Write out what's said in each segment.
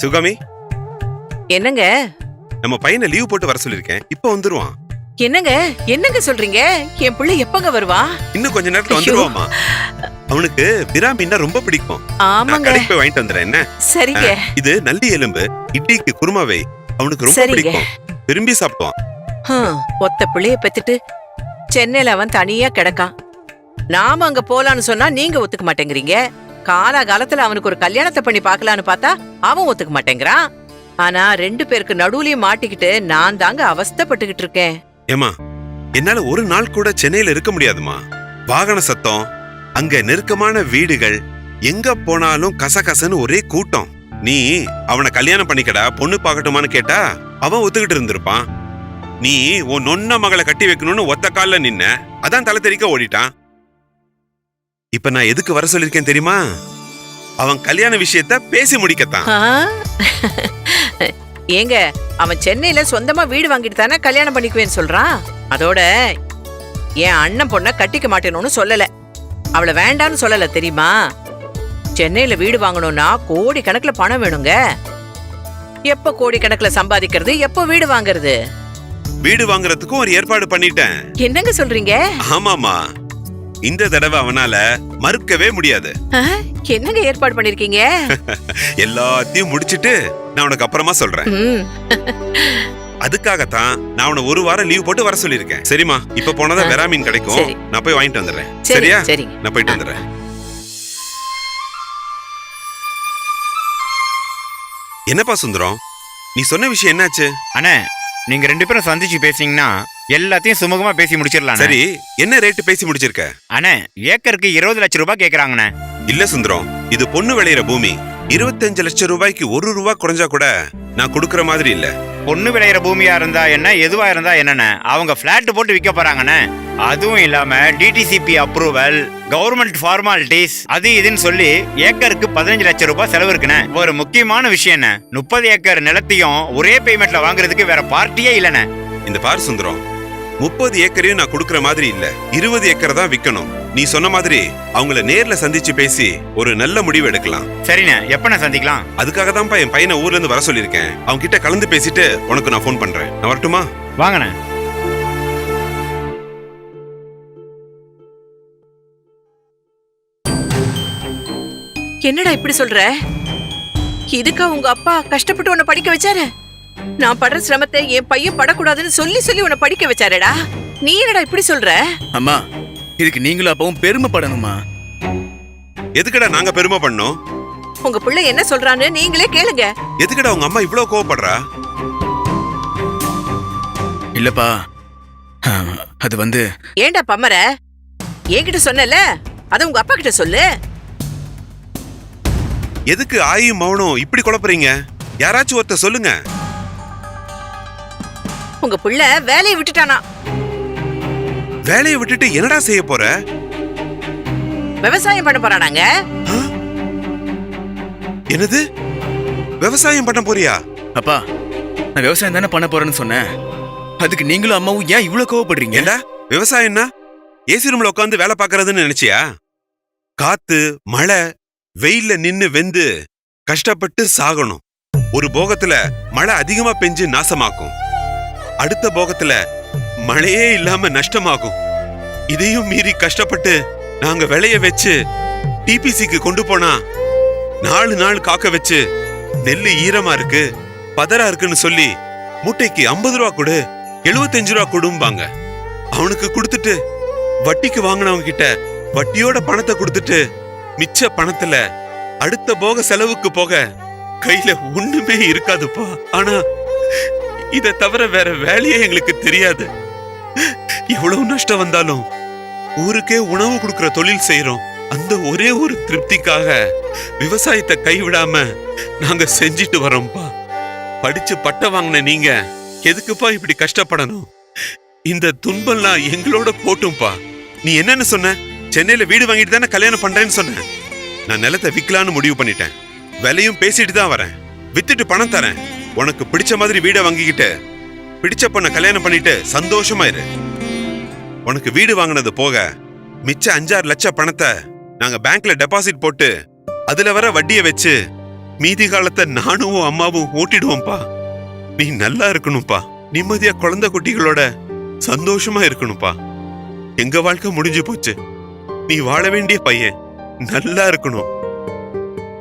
சுகாமி, என்னங்க நம்ம பையனை லீவ் போட்டு வர சொல்லிருக்கேன். இப்ப வந்துருவான். என்னங்க என்னங்க சொல்றீங்க? என் பிள்ளை எப்பங்க வருவான்? இன்னும் கொஞ்ச நேரத்துல வந்துருவாமா. அவனுக்கு பிராமின்னா ரொம்ப பிடிக்கும். ஆமாங்க, கடைக்கு போய் வாங்கிட்டு வந்துறேன். என்ன? சரிங்க. இது நல்லி எலும்பு, இட்லிக்கு குருமாவை அவனுக்கு ரொம்ப சரிங்க. பிடிக்கும். விரும்பி சாப்பிடுவான். ஒத்த பிள்ளைய பெத்துட்டு சென்னையில அவன் தனியா கிடக்கான். நாம அங்க போலான்னு சொன்னா நீங்க ஒத்துக்க மாட்டேங்கிறீங்க. காலகாலத்துல அவனுக்கு ஒரு கல்யாணத்தை பண்ணி பாக்கலான்னு பார்த்தா அவன் ஒத்துக்க மாட்டேங்கிறான். ஆனா 2 பேருக்கு நடுவுலயும் மாட்டிக்கிட்டு நான் தாங்க அவஸ்தைப்பட்டுக்கிட்டு இருக்கேன். ஏமா, என்னால ஒரு நாள் கூட சென்னையில இருக்க முடியாதுமா. வாகன சத்தம், அங்க நெருக்கமான வீடுகள், எங்க போனாலும் கசகசன்னு ஒரே கூட்டம். நீ அவனை கல்யாணம் பண்ணிக்கடா, பொண்ணு பாக்கட்டுமான்னு கேட்டா அவன் ஒத்துக்கிட்டு இருந்திருப்பான். நீ உன் நொன்ன மகளை கட்டி வைக்கணும்னு ஒத்த கால்ல நின்ன, அதான் தலை தெறிக்க ஓடிட்டான். இப்ப நான் எதுக்கு வர சொல்லிருக்கேன் தெரியுமா? அவன் கல்யாண விஷயத்த பேசி முடிக்கத்தான். ஏங்க, அவன் சென்னையில சொந்தமா வீடு வாங்கிட்டு தானே கல்யாணம் பண்ணிக்குவேன்னு சொல்றான். அதோட என் அண்ணன் பொண்ண கட்டிக்க மாட்டேன்னு சொல்லல, அவளை வேண்டான்னு சொல்லல தெரியுமா? சென்னையில வீடு வாங்கணும்னா கோடி கணக்குல பணம் வேணுங்க. எப்ப கோடி கணக்குல சம்பாதிக்கிறது, எப்ப வீடு வாங்குறது? வீடு வாங்குறதுக்கும் ஒரு ஏற்பாடு பண்ணிட்டேன். என்னங்க சொல்றீங்க? ஆமாமா, இந்த தடவை அவனால மறுக்கவே முடியாது. என்னங்க ஏற்பாடு பண்ணிருக்கீங்க? எல்லாத்தையும் முடிச்சிட்டு நான் உனக்கு அப்புறமா சொல்றேன். அதுக்காகத்தான் நான் உன ஒரு வாரம் லீவ் போட்டு வர சொல்லிருக்கேன். சரிமா? இப்ப போனதா வெராமீன் கிடைக்கும். நான் போய் வாங்கிட்டு வந்துடுறேன். சரியா? நான் போயிட்டு வந்துடுறேன். என்னப்பா சுந்தரம், நீ சொன்ன விஷயம் என்னாச்சு? அண்ணே, நீங்க 2 பேரும் சந்திச்சு பேசிங்கன்னா எல்லாத்தையும் சுமூகமா பேசி முடிச்சிடலாம். சரி, என்ன ரேட்டு பேசி முடிச்சிருக்க? அண்ணே, ஏக்கருக்கு 20 லட்சம் ரூபாய் கேக்குறாங்கண்ணே. இல்ல சுந்தரம், இது பொண்ணு விளையிற பூமி. 25 லட்சம் ரூபாய்க்கு 1 ரூபா குறைஞ்சா கூட நான் கொடுக்கற மாதிரி இல்ல. பொண்ணு விளையிற பூமியா இருந்தா என்ன, எதுவா இருந்தா என்னண்ணே, அவங்க பிளாட் போட்டு விற்க போறாங்கண்ணே. அதுவும் இல்லாம டிடிசிபி அப்ரூவல், கவர்மெண்ட் ஃபார்மாலிட்டிஸ், அது இதுன்னு சொல்லி ஏக்கருக்கு 15 லட்சம் ரூபாய் செலவு இருக்குண்ணே. ஒரு முக்கியமான விஷயம் என்ன, 30 ஏக்கர் நிலத்தையும் ஒரே பேமெண்ட்ல வாங்குறதுக்கு வேற பார்ட்டியே இல்லண்ணே. இந்த பார் சுந்தரம், 30 ஏக்கரையும் நான் கொடுக்கற மாதிரி இல்ல. 20 ஏக்கர் தான் விக்கணும். நீ சொன்ன மாதிரி அவங்கள நேர்ல சந்திச்சு பேசி ஒரு நல்ல முடிவு எடுக்கலாம். சரிண்ணே, எப்ப நான் சந்திக்கலாம்? அதுக்காக தான் என் பையனை ஊர்ல இருந்து வர சொல்லிருக்கேன். அவங்க கிட்ட கலந்து பேசிட்டு உனக்கு நான் போன் பண்றேன். நான் வரட்டுமா? வாங்கண்ணே. என்னடா இப்படி சொல்ற? இதுக்கா உங்க அப்பா கஷ்டப்பட்டு உன்னை படிக்க வச்சாரு? நான் படுற சிரமத்தை என் பையன் படக்கூடாதுன்னு சொல்லி சொல்லி உன்னை படிக்க வச்சாரடா. நீ என்னடா இப்படி சொல்ற? அம்மா, இதுக்கு நீங்களும் அப்பவும் பெருமைப்படணுமா? எதுக்கடா நாங்க பெருமை பண்ணோம்? உங்க பிள்ளை என்ன சொல்றான்னு நீங்களே கேளுங்க. எதுக்கடா உங்க அம்மா இவ்வளவு கோவப்படுறா? இல்லப்பா, அது வந்து... ஏண்டா பம்மர, என்கிட்ட சொன்னல, அத உங்க அப்பா கிட்ட சொல்லு. எதுக்கு ஆயும் மௌனம் இப்படி குழப்பறீங்க? யாராச்சும் ஒருத்த சொல்லுங்க. உங்க பிள்ளை வேலையை விட்டுட்டானா. வேலையை விட்டுட்டு என்னடா செய்ய போற? விவசாயம் பண்ண போறானாங்க. என்னது? விவசாயம் பண்ண போறியா? அப்பா, நான் விவசாயம் தானே பண்ண போறேன்னு சொன்னேன். அதுக்கு நீங்களும் அம்மாவும் ஏன் இவ்வளவு கோவப்படுறீங்க? ஏண்டா விவசாயம்னா ஏசி ரூம்ல உட்காந்து வேலை பாக்குறதுன்னு நினைச்சியா? காத்து மழை வெயில்ல நின்னு வெந்து கஷ்டப்பட்டு சாகணும். ஒரு போகத்துல மழை அதிகமா பெஞ்சு நாசமாக்கும், அடுத்த போகத்துல மழையே இல்லாம நஷ்டமாகும். இதையும் மீறி கஷ்டப்பட்டு நாங்க விளைய வச்சு டிபிசிக்கு கொண்டு போனா 4 நாள் காக்க வச்சு நெல்லு ஈரமா இருக்கு பதரா இருக்குன்னு சொல்லி மூட்டைக்கு 50 ரூபா கொடு, 75 ரூபா கொடும்பாங்க. அவனுக்கு கொடுத்துட்டு வட்டிக்கு வாங்கினவங்க கிட்ட வட்டியோட பணத்தை கொடுத்துட்டு மிச்ச பணத்துல அடுத்த போக செலவுக்கு போக கையில ஒண்ணுமே இருக்காதுப்பா. ஆனா இத தவிர வேற வேலையே எங்களுக்கு தெரியாது. எவ்வளவு நஷ்டம் வந்தாலும் ஊருக்கே உணவு கொடுக்கிற தொழில் செய்யறோம். அந்த ஒரே ஒரு திருப்திக்காக விவசாயத்தை கைவிடாம நாங்க செஞ்சிட்டு வரோம்ப்பா. படிச்சு பட்டம் வாங்கின நீங்க எதுக்குப்பா இப்படி கஷ்டப்படணும்? இந்த துன்பம்லாம் எங்களோட போட்டும்பா. நீ என்னன்னு சொன்ன? சென்னையில வீடு வாங்கிட்டு தானே கல்யாணம் பண்றேன்னு சொன்ன. நான் நிலத்தை விக்கலான்னு முடிவு பண்ணிட்டேன். விலையும் பேசிட்டு தான் வரேன். வித்துட்டு பணம் தரேன். உனக்கு பிடிச்ச மாதிரி வீடை வாங்கிக்கிட்டு பிடிச்ச பொண்ண கல்யாணம் பண்ணிட்டு சந்தோஷமாயிரு. உனக்கு வீடு வாங்கினது போக மிச்ச 5-6 லட்சம் பணத்தை நாங்க பேங்க்ல டெபாசிட் போட்டு அதுல வர வட்டியை வச்சு மீதி காலத்தை நானும் உன் அம்மாவும் ஓட்டிடுவோம்ப்பா. நீ நல்லா இருக்கணும்ப்பா. நிம்மதியா குழந்தை குட்டிகளோட சந்தோஷமா இருக்கணும்ப்பா. எங்க வாழ்க்கை முடிஞ்சு போச்சு. நீ வாழ வேண்டிய பையன் நல்லா இருக்கணும்.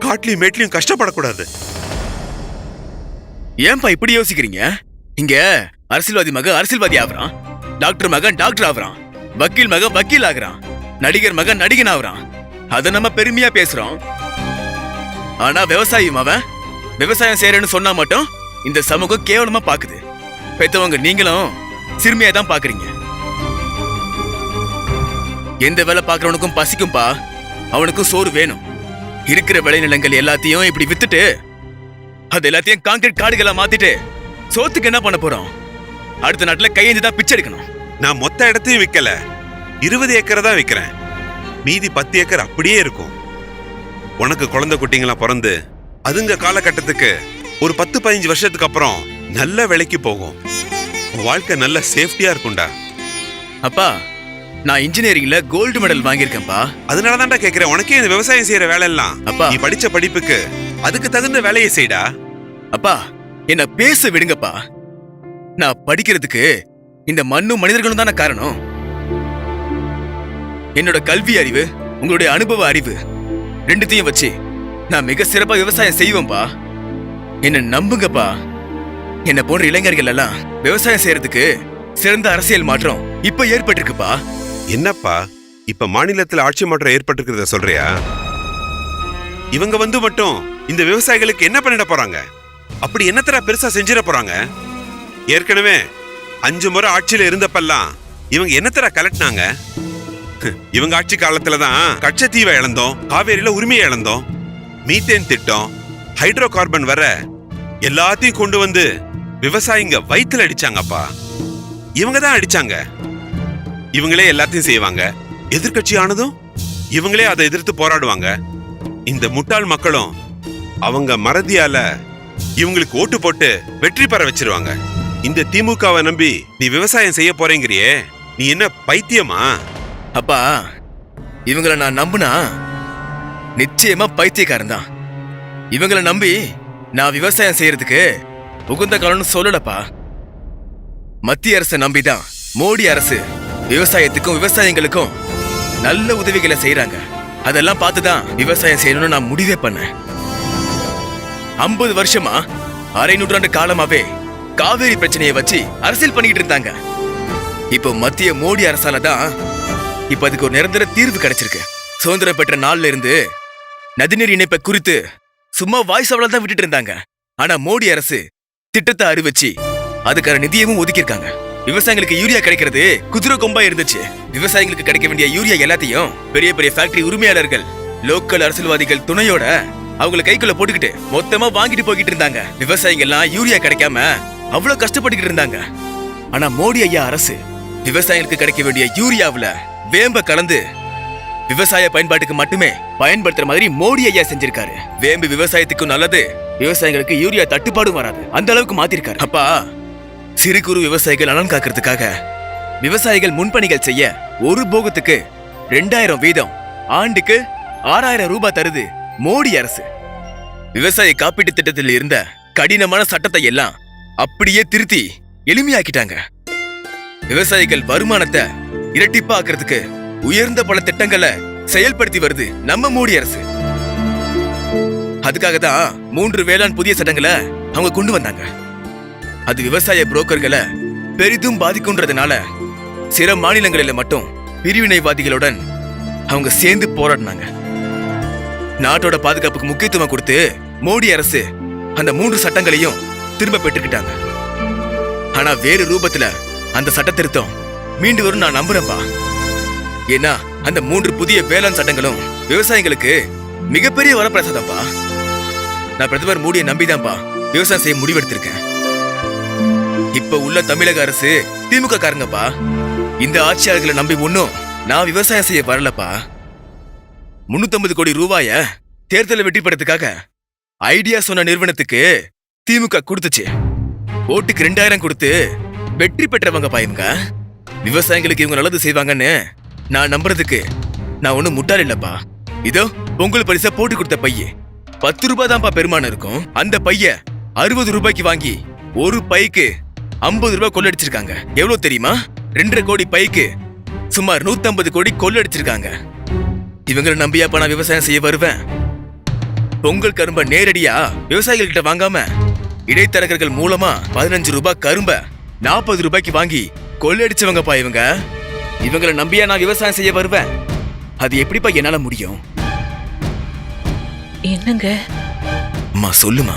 காட்லயும் மேட்லயும் கஷ்டப்படக்கூடாது. ஏன்பா இப்படி யோசிக்கிறீங்க? இங்க அரசியல்வாதி மகன் அரசியல்வாதி ஆகுறான், டாக்டர் மகன் டாக்டர் ஆகுறான், வக்கீல் மகன் வக்கீல் ஆகுறான், நடிகர் மகன் நடிகன் ஆகுறான். அத நம்ம பெருமையா பேசுறோம். ஆனா விவசாயி அவன் விவசாயம் செய்யறேன்னு சொன்னா மட்டும் இந்த சமூகம் கேவலமா பாக்குது. பெத்தவங்க நீங்களும் சிறுமியா தான் பாக்குறீங்க. எந்த வேலை பாக்குறவனுக்கும் பசிக்கும்பா, அவனுக்கும் சோறு வேணும். இருக்கிற விளைநிலங்கள் எல்லாத்தையும் இப்படி வித்துட்டு அது எல்லாத்தையும் கான்கிரீட் காடுகளா மாத்திட்டு சோத்துக்கு என்ன பண்ண போறோம்? அடுத்த நாட்டுல கையேந்தி தான் பிச்சை எடுக்கணும். நான் மொத்த இடத்தையும் விக்கல, 20 ஏக்கரை தான் விக்கிறேன். மீதி 10 ஏக்கர் அப்படியே இருக்கும். உனக்கு குழந்தை குட்டிங்களா பிறந்து அதுங்க காலகட்டத்துக்கு ஒரு 10-15 வருஷத்துக்கு அப்புறம் நல்ல விலைக்கு போகும். உன் வாழ்க்கை நல்ல சேஃப்டியா இருக்கும்டா. அப்பா, நான் இன்ஜினியரிங்ல கோல்டு மெடல் வாங்கியிருக்கேன்ப்பா. அதனாலதான்டா கேக்குறேன், உனக்கே இந்த விவசாயம் செய்யற வேலை எல்லாம் அப்பா, நீ படிச்ச படிப்புக்கு அதுக்கு தகுந்த வேலையை செய்டா. அப்பா என்ன பேச விடுங்கப்பா. நான் படிக்கிறதுக்கு இந்த மண்ணும் மனிதர்களும் தானே காரணம். என்னோட கல்வி அறிவு, உங்களுடைய அனுபவ அறிவு ரெண்டுத்தையும் வச்சு நான் மிக சிறப்பா விவசாயம் செய்வேன்பா. என்ன நம்புங்கப்பா. என்ன போன்ற இளைஞர்கள் எல்லாம் விவசாயம் செய்யறதுக்கு சிறந்த அரசியல் மாற்றம் இப்ப ஏற்பட்டிருக்குப்பா. என்னப்பா இப்ப மாநிலத்துல ஆட்சி மாற்றம் ஏற்பட்டிருக்கிறத சொல்றியா? இவங்க வந்து மட்டும் இந்த விவசாயிகளுக்கு என்ன பண்ணிட போறாங்க? அப்படி என்னத்தர பெருசா செஞ்சிட போறாங்க? ஏற்கனவே 5 முறை ஆட்சியில இருந்தப்பெல்லாம் இவங்க என்னத்தர கலட்டினாங்க? இவங்க ஆட்சி காலத்துலதான் கச்சத்தீவை இழந்தோம், காவேரியில உரிமையை இழந்தோம், மீத்தேன் திட்டம், ஹைட்ரோ கார்பன் வர எல்லாத்தையும் கொண்டு வந்து விவசாயிங்க வயித்துல அடிச்சாங்கப்பா. இவங்க தான் அடிச்சாங்க. இவங்களே எல்லாத்தையும் செய்வாங்க. எதிர்கட்சி ஆனதும் இவங்களே அதை எதிர்த்து போராடுவாங்க. இந்த முட்டாள் மக்களும் அவங்க மறதியால இவங்களுக்கு ஓட்டு போட்டு வெற்றி பெற வச்சிருவாங்க. இந்த திமுகவை நம்பி நீ விவசாயம் செய்ய போறேங்கிறியே, நீ என்ன பைத்தியமா? அப்பா, இவங்களை நான் நம்புனா நிச்சயமா பைத்தியக்காரன் தான். இவங்களை நம்பி நான் விவசாயம் செய்யறதுக்கு உகுந்த காலம்னு சொல்லலப்பா. மத்திய அரசை நம்பிதான் மோடி அரசு விவசாயத்துக்கும் விவசாயிகளுக்கும் நல்ல உதவிகளை செய்யறாங்க. அதெல்லாம் பார்த்துதான் விவசாயம் செய்யணும்னு நான் முடிவே பண்ணேன். 50 வருஷமா, அரை நூற்றாண்டு காலமாவே காவேரி பிரச்சனையை வச்சு அரசியல் பண்ணிட்டு இருந்தாங்க. இப்போ மத்திய மோடி அரசால தான் இப்ப அதுக்கு ஒரு நிரந்தர தீர்வு கிடைச்சிருக்கு. சுதந்திரம் பெற்ற நாள்ல இருந்து நதிநீர் இணைப்பை குறித்து சும்மா வாய்ஸ் அவ்வளவு தான் விட்டுட்டு இருந்தாங்க. ஆனா மோடி அரசு திட்டத்தை அறிவிச்சு அதுக்கான நிதியமும் ஒதுக்கியிருக்காங்க. விவசாயிகளுக்கு யூரியா கிடைக்கிறது குதிரை கொம்பா இருந்துச்சு. விவசாயிகளுக்கு கிடைக்க வேண்டிய யூரியா எல்லாத்தையும் பெரிய பெரிய ஃபேக்டரி உரிமையாளர்கள், லோக்கல் அரசியல்வாதிகள் துணையோட அவங்கள கைக்குள்ள போட்டுக்கிட்டு மொத்தமா வாங்கிட்டு போய்கிட்டு இருந்தாங்க. விவசாயிகள் எல்லாம் யூரியா கிடைக்காம அவ்வளவு கஷ்டப்பட்டுக்கிட்டு இருந்தாங்க. ஆனா மோடி ஐயா அரசு விவசாயிகளுக்கு கிடைக்க வேண்டிய யூரியாவுல வேம்ப கலந்து விவசாய பயன்பாட்டுக்கு மட்டுமே பயன்படுத்துற மாதிரி மோடி ஐயா செஞ்சிருக்காரு. வேம்பு விவசாயத்துக்கும் நல்லது, விவசாயிகளுக்கு யூரியா தட்டுப்பாடும் வராது. அந்த அளவுக்கு மாத்திருக்காரு. அப்பா, சிறு குறு விவசாயிகள் நலன் காக்கிறதுக்காக விவசாயிகள் முன்பணிகள் செய்ய ஒரு போகத்துக்கு 2000 வீதம் ஆண்டுக்கு 6000 ரூபாய் தருது மோடி அரசு. விவசாய காப்பீட்டு திட்டத்தில் இருந்த கடினமான சட்டத்தை எல்லாம் அப்படியே திருத்தி எளிமையாக்கிட்டாங்க. விவசாயிகள் வருமானத்தை இரட்டிப்பாக்குறதுக்கு உயர்ந்த பல திட்டங்களை செயல்படுத்தி வருது நம்ம மோடி அரசு. அதுக்காக தான் 3 வேளாண் புதிய சட்டங்களை அவங்க கொண்டு வந்தாங்க. அது விவசாய புரோக்கர்களை பெரிதும் பாதிக்கும்ன்றதுனால சில மாநிலங்களில மட்டும் பிரிவினைவாதிகளுடன் அவங்க சேர்ந்து போராடினாங்க. நாட்டோட பாதுகாப்புக்கு முக்கியத்துவம் கொடுத்து மோடி அரசு அந்த 3 சட்டங்களையும் திரும்ப பெற்றுக்கிட்டாங்க. ஆனா வேறு ரூபத்துல அந்த சட்ட திருத்தம் மீண்டு வரும் நான் நம்புறேன்பா. ஏன்னா அந்த 3 புதிய வேளாண் சட்டங்களும் விவசாயிகளுக்கு மிகப்பெரிய வரப்பிரசாதம்ப்பா. நான் பிரதமர் மோடியை நம்பிதான்ப்பா விவசாயம் செய்ய முடிவெடுத்திருக்கேன். இப்ப உள்ள தமிழக அரசு திமுக காரங்கப்பா. இந்த ஆட்சியாளர்களை நம்பி ஒன்னும் நான் விவசாயம் செய்ய வரலப்பா. 350 கோடி ரூபாய தேர்தலை வெற்றி பெறதுக்காக ஐடியா சொன்ன நிறுவனத்துக்கு திமுக கொடுத்துச்சு. ஓட்டுக்கு 2000 கொடுத்து வெற்றி பெற்றவங்க பாயுங்க. விவசாயிகளுக்கு இவங்க நல்லது செய்வாங்கன்னு நான் நம்புறதுக்கு நான் ஒன்னும் முட்டாள் இல்லப்பா. இதோ பொங்கல் பரிசா போட்டு கொடுத்த பைய 10 ரூபாய் தான்ப்பா பெருமானம் இருக்கும். அந்த பைய 60 ரூபாய்க்கு வாங்கி ஒரு பைக்கு 50 ரூபாய் கொள்ளடிச்சிருக்காங்க. எவ்வளவு தெரியுமா? 2.5 கோடி பைக்கு சுமார் 150 கோடி கொள்ளடிச்சிருக்காங்க. இவங்களை நம்பியாப்பா நான் விவசாயம் செய்ய வருவேன்? பொங்கல் கரும்ப நேரடியா விவசாயிகள் கிட்ட வாங்காம இடைத்தரகர்கள் மூலமா 15 ரூபாய் கரும்ப 40 ரூபாய்க்கு வாங்கி கொள்ளடிச்சவங்கப்பா இவங்க. இவங்களை நம்பியா நான் விவசாயம் செய்ய வருவேன்? அது எப்படிப்பா என்னால முடியும்? என்னங்க அம்மா சொல்லுமா.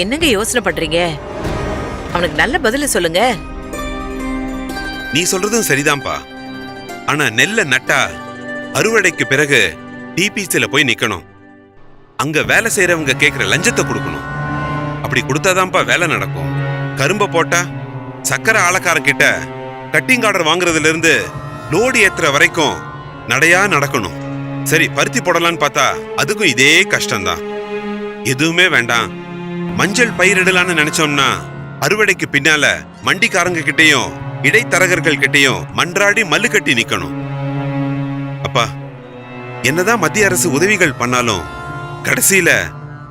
என்னங்க யோசனை பண்றீங்க? அவனுக்கு நல்ல பதில சொல்லுங்க. நீ சொல்றதும் சரிதான்ப்பா. ஆனா நெல்ல நட்டா அறுவடைக்கு பிறகு டிபிசில போய் நிக்கணும். அங்க வேலை செய்யறவங்க கேக்குற லஞ்சத்தை கொடுக்கணும். அப்படி கொடுத்தாதான்ப்பா வேலை நடக்கும். கரும்ப போட்டா சக்கரை ஆளக்காரங்கிட்ட கட்டிங் ஆர்டர் வாங்குறதுல இருந்து லோடு ஏத்துற வரைக்கும் நடையா நடக்கணும். சரி, பருத்தி போடலான்னு பார்த்தா அதுக்கும் இதே கஷ்டம்தான். எதுவுமே வேண்டாம், மஞ்சள் பயிரிடலான்னு நினைச்சோம்னா அறுவடைக்கு பின்னால மண்டிக்காரங்க கிட்டையும் இடைத்தரகர்கள் கிட்டையும் மன்றாடி மல்லு கட்டி நிக்கணும். அப்பா, என்னதான் மத்திய அரசு உதவிகள் பண்ணாலும் கடைசியில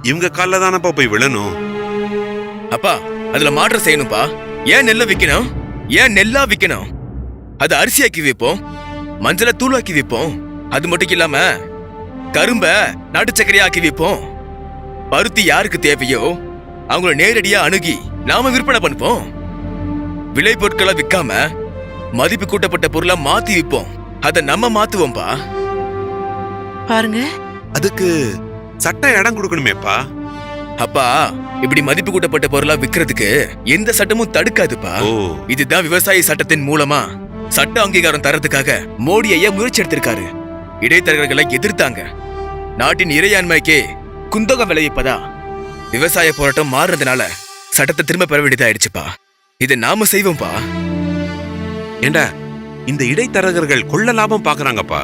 இவங்க கால்ல தானப்பா போய் விழணும். அப்பா அதுல மாற்றம் செய்யணும்பா. ஏன் நெல்ல விக்கணும்? ஏன் நெல்லா விக்கணும்? அது அரிசியாக்கி வைப்போம், மஞ்சளை தூளாக்கி வைப்போம். அது மட்டும் இல்லாம கரும்ப நாட்டு சர்க்கரையா ஆக்கி வைப்போம். பருத்தி யாருக்கு தேவையோ அவங்கள நேரடியா அணுகி நாம விற்பனை பண்ணுவோம். விளை பொருட்களை விற்காம மதிப்பு கூட்டப்பட்ட பொருளா மாத்தி விற்போம். அதை நம்ம மாத்துவோம்பா. பாருங்க, அதுக்கு சட்டம் இடம் கொடுக்கணுமேப்பா. அப்பா இப்படி மதிப்பு கூட்டப்பட்ட பொருளா விக்கிறதுக்கு எந்த சட்டமும் தடுக்காதுப்பா. ஓ, இதுதான் விவசாய சட்டத்தின் மூலமா சட்ட அங்கீகாரம் தரதுக்காக மோடி ஐயா முயற்சி எடுத்திருக்காரு. இடைத்தரகர்களை எதிர்த்தாங்க. நாட்டின் இறையாண்மைக்கே குந்தகம் விளைவிப்பதா விவசாய போராட்டம் மாறுறதுனால சட்டத்தை திரும்ப பெற வேண்டியதாயிடுச்சுப்பா. இதை நாம செய்வோம்பா. ஏண்டா, இந்த இடைத்தரகர்கள் கொள்ள லாபம் பாக்குறாங்கப்பா.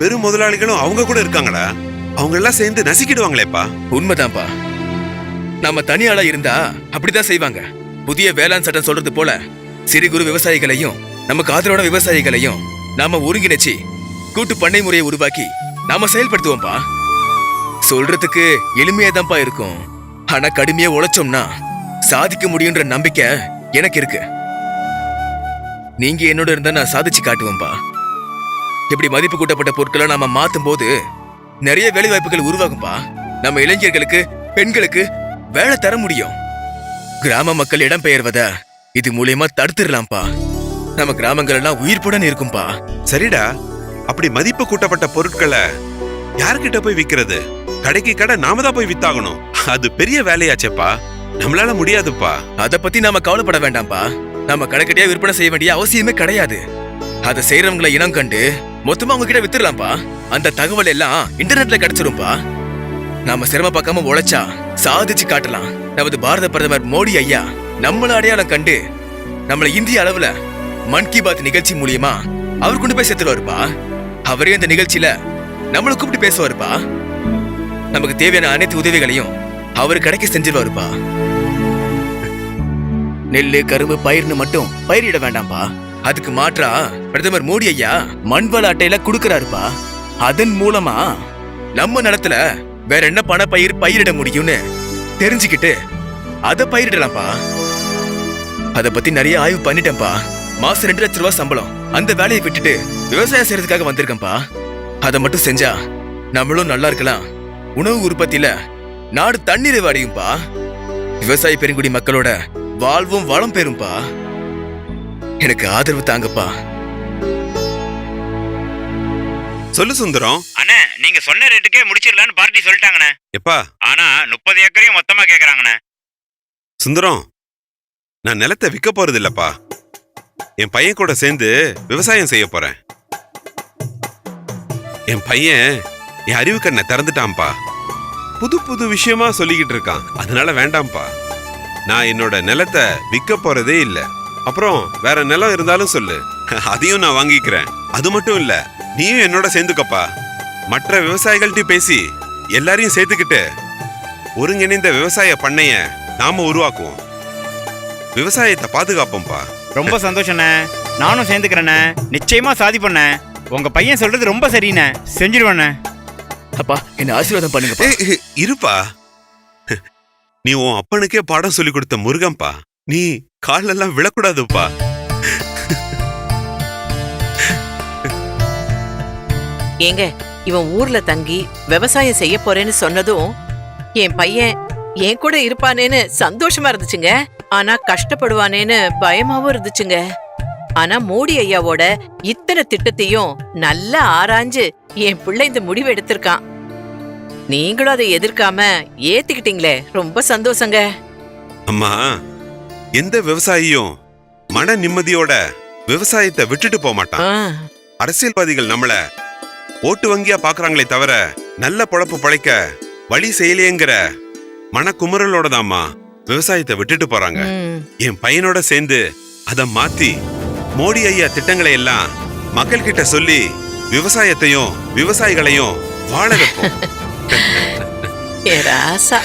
பெரும் முதலாளிகளும் அவங்க கூட இருக்காங்கடா. அவங்க எல்லாம் சேர்ந்து நசுக்கிடுவாங்களேப்பா. உண்மைதான்ப்பா. நாம தனியாளா இருந்தா அப்படிதான் செய்வாங்க. புதிய வேளாண் சட்டம் சொல்றது போல சிறு குறு விவசாயிகளையும் நமக்கு ஆதரவான விவசாயிகளையும் நாம ஒருங்கிணைச்சு கூட்டு பண்ணை முறையை உருவாக்கி நாம செயல்படுத்துவோம்பா. சொல்றதுக்கு எளிமையாதான்ப்பா இருக்கும். ஆனா கடுமையா உழைச்சோம்னா சாதிக்க முடியுன்ற நம்பிக்கை எனக்கு இருக்கு. நீங்க என்னோட இருந்தா நான் சாதிச்சு காட்டுவேன்பா. இப்படி மதிப்பு கூட்டப்பட்ட பொருட்களை நாம மாத்தும் போது நிறைய வேலை வாய்ப்புகள் உருவாகும்பா. நம்ம இளைஞர்களுக்கு, பெண்களுக்கு வேலை தர முடியும். கிராம மக்கள் இடம் பெயர்வத இது மூலியமா தடுத்துடலாம்ப்பா. நம்ம கிராமங்கள் எல்லாம் உயிர்ப்புடன் இருக்கும்பா. சரிடா, அப்படி மதிப்பு கூட்டப்பட்ட பொருட்களை யார்கிட்ட போய் விக்கிறது? கடைக்கு கடை நாம தான் போய் வித்தாகணும். அது பெரிய வேலையாச்சேப்பா. நம்மளால முடியாதுப்பா. அத பத்தி நாம கவலைப்பட வேண்டாம்ப்பா. நம்ம கடைக்கடையா விற்பனை செய்ய வேண்டிய அவசியமே கிடையாது. அதை செய்யறவங்களை இனம் கண்டு மொத்தமா அவங்க கிட்ட வித்துடலாம்ப்பா. அந்த தகவல் எல்லாம் இன்டர்நெட்ல கிடைச்சிரும்பா. நாம சிரம பார்க்காம உழைச்சா சாதிச்சு காட்டலாம். நமது பாரத பிரதமர் மோடி ஐயா நம்மள அடையாளம் கண்டு நம்மள இந்திய அளவுல மன் கி பாத் நிகழ்ச்சி மூலியமா அவர் கொண்டு போய் சேர்த்துருவாருப்பா. அவரே இந்த நிகழ்ச்சியில நம்மளை கூப்பிட்டு பேசுவாருப்பா. நமக்கு தேவையான அனைத்து உதவிகளையும் அவரு கிடைக்க செஞ்சிருவாருப்பா. நெல்லு, கரும்பு, பயிர்னு மட்டும் பயிரிட வேண்டாம்ப்பா. அதுக்கு மாற்றா பிரதமர் மோடி ஐயா மண்வள அட்டையில குடுக்கறாருப்பா. அதன் மூலமா நம்ம நிலத்துல வேற என்ன பண பயிரிட முடியும்னு தெரிஞ்சுக்கிட்டு அதை பயிரிடலாம்ப்பா. அத பத்தி நிறைய ஆய்வு பண்ணிட்டேன்ப்பா. மாசம் 2 லட்சம் ரூபாய் சம்பளம். அந்த வேலையை விட்டுட்டு விவசாயம் செய்யறதுக்காக வந்திருக்கேன்ப்பா. அதை மட்டும் செஞ்சா நம்மளும் நல்லா இருக்கலாம். உணவு உற்பத்தியில நாடு தண்ணீர் அடையும்பா. விவசாய பெருங்குடி மக்களோட வாழ்வும் வளம் பெறும்பா. எனக்கு ஆதரவு தாங்கப்பா. சொல்லு சுந்தரம். அண்ணே, நீங்க சொன்ன ரேட்டுக்கே முடிச்சிடலான்னு பார்ட்டி சொல்லிட்டாங்கண்ணே. எப்பா? ஆனா 30 ஏக்கரையும் மொத்தமா கேக்குறாங்கண்ணே. சுந்தரம், நான் நிலத்தை விற்க போறது இல்லப்பா. என் பையன் கூட சேர்ந்து விவசாயம் செய்ய போறேன். என் பையன் என் அறிவு கண்ணை திறந்துட்டான்பா. புது புது விஷயமா சொல்லிக்கிட்டு இருக்கான். அதனால வேண்டாம்ப்பா. நான் என்னோட நிலத்தை விற்க போறதே இல்ல. அப்புறம் வேற நிலம் இருந்தாலும் சொல்லு, அதையும் நான் வாங்கிக்கிறேன். அது மட்டும் இல்ல, நீயும் என்னோட சேர்ந்துக்கப்பா. மற்ற விவசாயிகள்கிட்ட பேசி எல்லாரையும் சேர்த்துக்கிட்டு ஒருங்கிணைந்த விவசாய பண்ணைய நாம உருவாக்குவோம். விவசாயத்தை பாதுகாப்போம்ப்பா. ரொம்ப சந்தோஷண்ணே. நானும் சேர்ந்துக்கிறேண்ணே. நிச்சயமா சாதிப்பண்ணே. உங்க பையன் சொல்றது ரொம்ப சரிண்ணே. செஞ்சிருவேண்ணே. அப்பா என்ன ஆசீர்வாதம் பண்ணுங்கப்பா. ஏய், இருப்பா. நீ உன் அப்பனுக்கே பாடம் சொல்லி கொடுத்த முருகன்பா. நீ காலெல்லாம் விழக்கூடாதுப்பா. ஏங்க, இவன் ஊர்ல தங்கி விவசாயம் செய்ய போறேன்னு சொன்னதும் என் பையன் என் கூட இருப்பானேன்னு சந்தோஷமா இருந்துச்சுங்க. ஆனா கஷ்டப்படுவானேன்னு பயமாவும் இருந்துச்சுங்க. ஆனா மோடி ஐயாவோட இத்தனை திட்டத்தையும் நல்லா ஆராய்ஞ்சு என் பிள்ளை இந்த முடிவு எடுத்திருக்கான். நீங்களும் அதை எதிர்க்காம ஏத்துக்கிட்டீங்களே, ரொம்ப சந்தோஷங்க. அம்மா, எந்த விவசாயியும் மன நிம்மதியோட விவசாயத்தை விட்டுட்டு போக மாட்டான். ஆ, அரசியல்வாதிகள் நம்மள ஓட்டு வங்கியா பாக்குறாங்களே தவிர நல்ல பொழப்பு பழைக்க வழி செய்யலையேங்கிற மனக்குமுறலோட தான்மா விவசாயத்தை விட்டுட்டு போறாங்க. ம். என் பையனோட சேர்ந்து அத மாத்தி மோடி ஐயா திட்டங்களை எல்லாம் மக்கள் கிட்ட சொல்லி விவசாயத்தையும் விவசாயிகளையும் வாழ வைப்போம். ஏ ராசா.